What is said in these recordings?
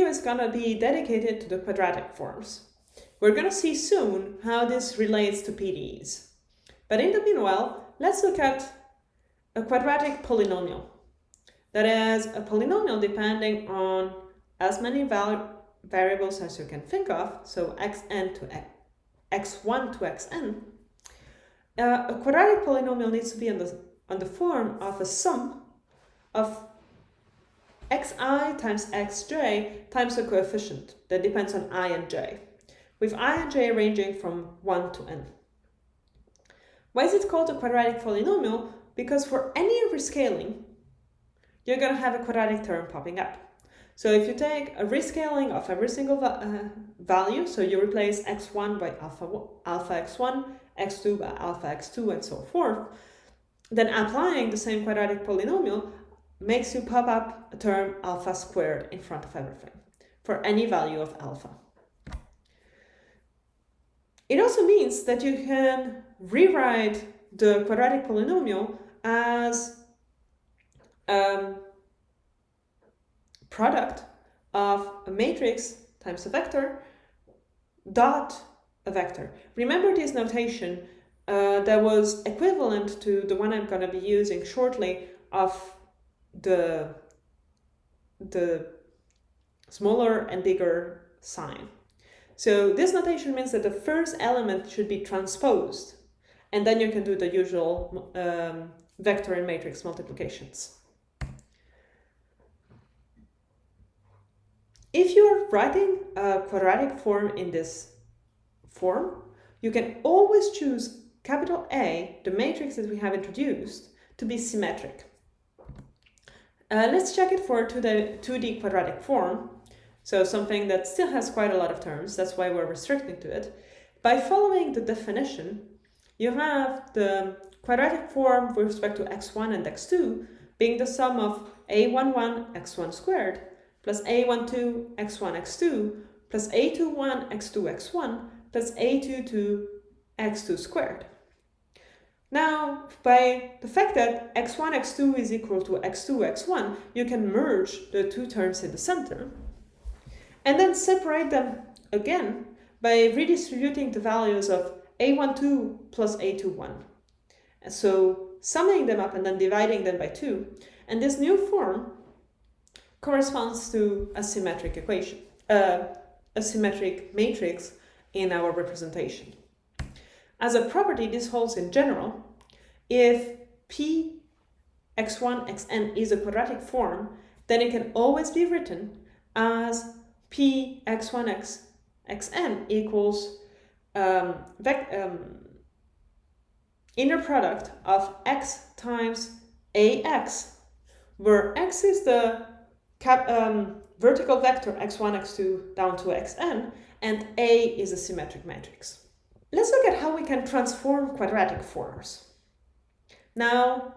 is going to be dedicated to the quadratic forms. We're going to see soon how this relates to PDEs. But in the meanwhile, let's look at a quadratic polynomial. That is a polynomial depending on as many variables as you can think of, so xn to x1 to xn. A quadratic polynomial needs to be on the form of a sum of xi times xj times a coefficient that depends on I and j, with I and j ranging from 1 to n. Why is it called a quadratic polynomial? Because for any rescaling, you're going to have a quadratic term popping up. So if you take a rescaling of every single value, so you replace x1 by alpha x1, x2 by alpha x2, and so forth, then applying the same quadratic polynomial makes you pop up a term alpha squared in front of everything for any value of alpha. It also means that you can rewrite the quadratic polynomial as product of a matrix times a vector dot a vector. Remember this notation that was equivalent to the one I'm going to be using shortly of the smaller and bigger sign. So this notation means that the first element should be transposed, and then you can do the usual vector and matrix multiplications. If you're writing a quadratic form in this form, you can always choose capital A, the matrix that we have introduced, to be symmetric. Let's check it for the 2D quadratic form, so something that still has quite a lot of terms, that's why we're restricting to it. By following the definition, you have the quadratic form with respect to x1 and x2 being the sum of a11 x1 squared plus a12 x1 x2 plus a21 x2 x1 plus a22 x2 squared. Now, by the fact that x1 x2 is equal to x2 x1, you can merge the two terms in the center and then separate them again by redistributing the values of a12 plus a21. And so summing them up and then dividing them by 2, and this new form corresponds to a symmetric equation, a symmetric matrix in our representation. As a property, this holds in general. If P x1 xn is a quadratic form, then it can always be written as P x1 xn equals inner product of x times ax, where x is the vertical vector x1, x2 down to xn, and A is a symmetric matrix. Let's look at how we can transform quadratic forms. Now,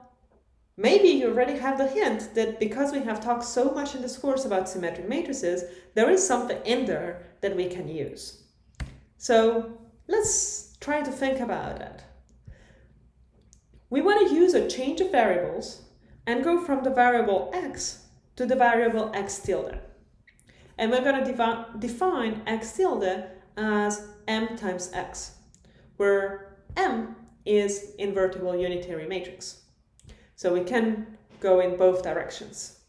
maybe you already have the hint that because we have talked so much in this course about symmetric matrices, there is something in there that we can use. So let's try to think about it. We want to use a change of variables and go from the variable x to the variable x tilde. And we're going to define x tilde as m times x, where m is invertible unitary matrix. So we can go in both directions.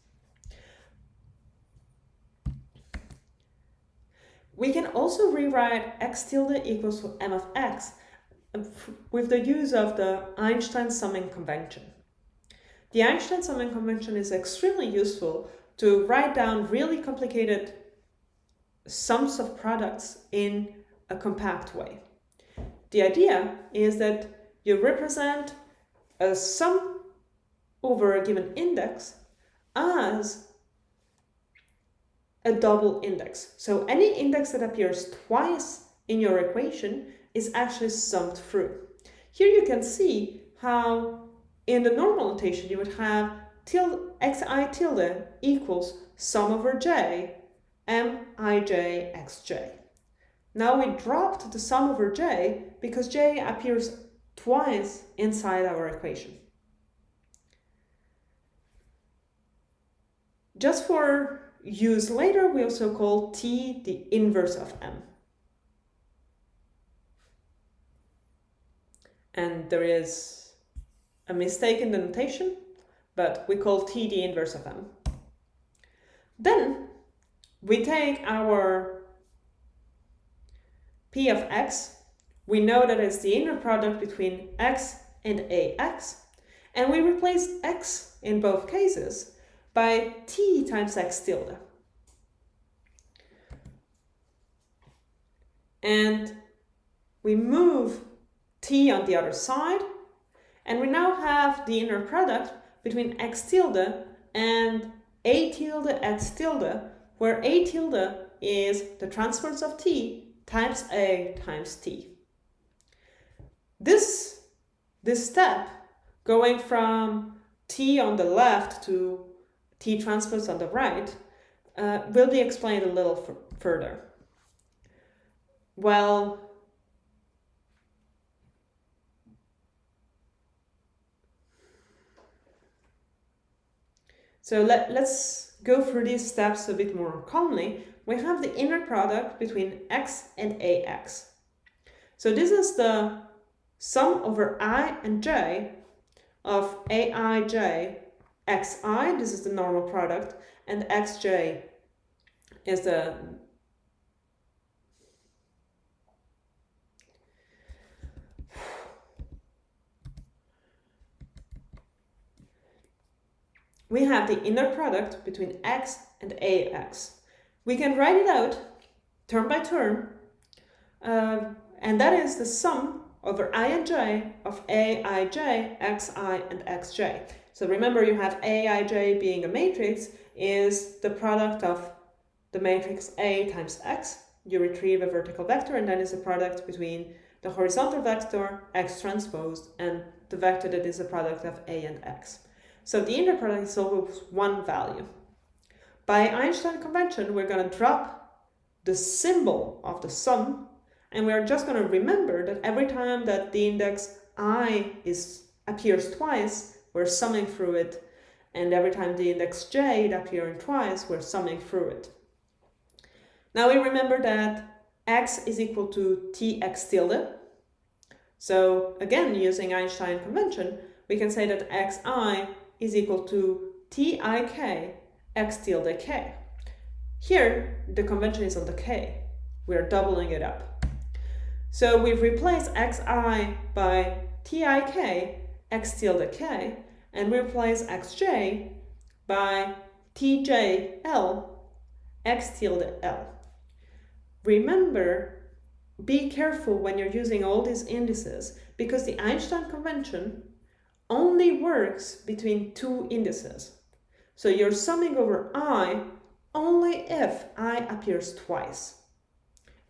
We can also rewrite x tilde equals to m of x with the use of the Einstein summing convention. The Einstein summing convention is extremely useful to write down really complicated sums of products in a compact way. The idea is that you represent a sum over a given index as a double index. So any index that appears twice in your equation is actually summed through. Here you can see how in the normal notation you would have xi tilde equals sum over j mij xj. Now we dropped the sum over j because j appears twice inside our equation. Just for use later, we also call T the inverse of M. And there is a mistake in the notation, but we call T the inverse of M. Then we take our P of x, we know that it's the inner product between x and ax, and we replace x in both cases by t times x tilde. And we move t on the other side, and we now have the inner product between x tilde and a tilde x tilde, where a tilde is the transpose of t times a times t. This step, going from t on the left to t transpose on the right, will be explained a little further. Well, so let's go through these steps a bit more calmly. We have the inner product between x and ax. So this is the sum over I and j of aij xi, this is the normal product, and xj is the we have the inner product between x and ax. We can write it out term by term, and that is the sum over I and j of aij, xi, and xj. So remember, you have aij being a matrix is the product of the matrix A times x. You retrieve a vertical vector, and that is a product between the horizontal vector x transposed and the vector that is a product of A and x. So the inner product is always one value. By Einstein convention, we're going to drop the symbol of the sum, and we're just going to remember that every time that the index I appears twice, we're summing through it, and every time the index j appears twice, we're summing through it. Now we remember that x is equal to tx tilde. So again, using Einstein convention, we can say that xi is equal to tik x tilde k. Here, the convention is on the k. We are doubling it up. So we've replaced xi by tik x tilde k, and we replace xj by tjl x tilde l. Remember, be careful when you're using all these indices, because the Einstein convention only works between two indices. So you're summing over I only if I appears twice.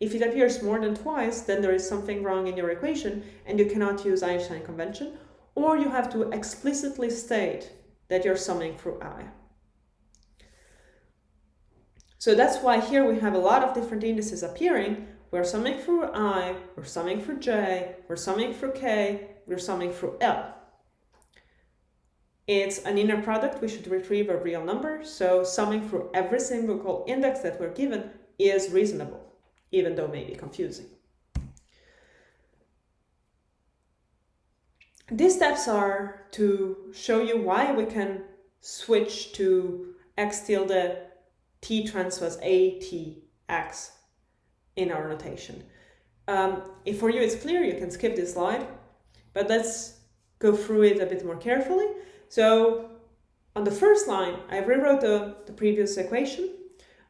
If it appears more than twice, then there is something wrong in your equation and you cannot use Einstein convention, or you have to explicitly state that you're summing through I. So that's why here we have a lot of different indices appearing. We're summing through I, we're summing through j, we're summing through k, we're summing through l. It's an inner product, we should retrieve a real number, so summing through every single index that we're given is reasonable, even though maybe confusing. These steps are to show you why we can switch to x tilde t transpose a t x in our notation. If for you it's clear, you can skip this slide, but let's go through it a bit more carefully. So on the first line, I rewrote the previous equation.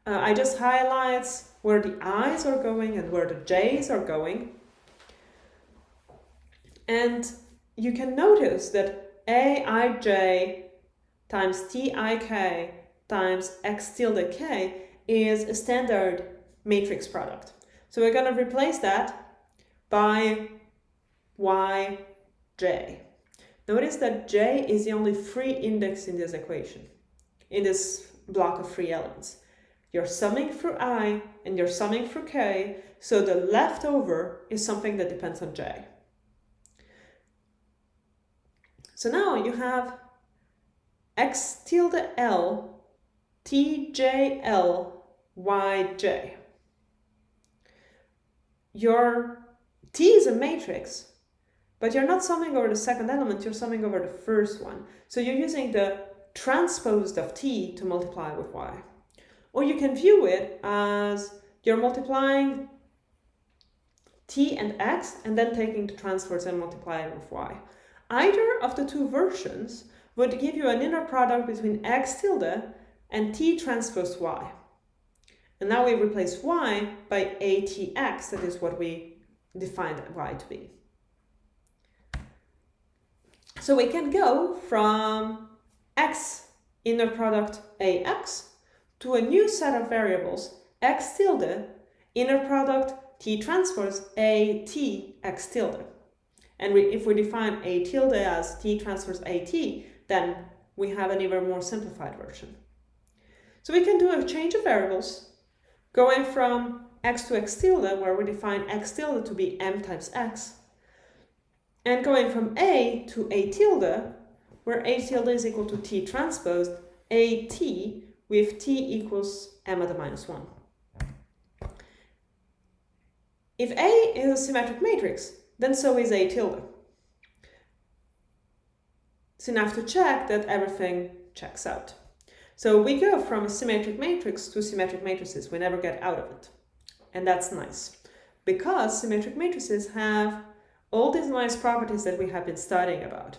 I just highlight where the i's are going and where the j's are going. And you can notice that aij times tik times x tilde k is a standard matrix product. So we're going to replace that by yj. Notice that j is the only free index in this equation, in this block of free elements. You're summing through I and you're summing through k, so the leftover is something that depends on j. So now you have x tilde l TJLYJ. Your T is a matrix, but you're not summing over the second element, you're summing over the first one. So you're using the transposed of T to multiply with Y. Or you can view it as you're multiplying T and X and then taking the transverse and multiplying with Y. Either of the two versions would give you an inner product between X tilde and T transpose Y. And now we replace Y by ATX, that is what we defined Y to be. So we can go from X inner product AX to a new set of variables, X tilde inner product T transpose AT X tilde. And if we define A tilde as T transpose AT, then we have an even more simplified version. So we can do a change of variables, going from X to X tilde, where we define X tilde to be M times X, and going from A to A tilde, where A tilde is equal to T transpose AT with T equals M at the minus 1. If A is a symmetric matrix, then so is A tilde. It's enough to check that everything checks out. So we go from a symmetric matrix to symmetric matrices. We never get out of it. And that's nice, because symmetric matrices have all these nice properties that we have been studying about.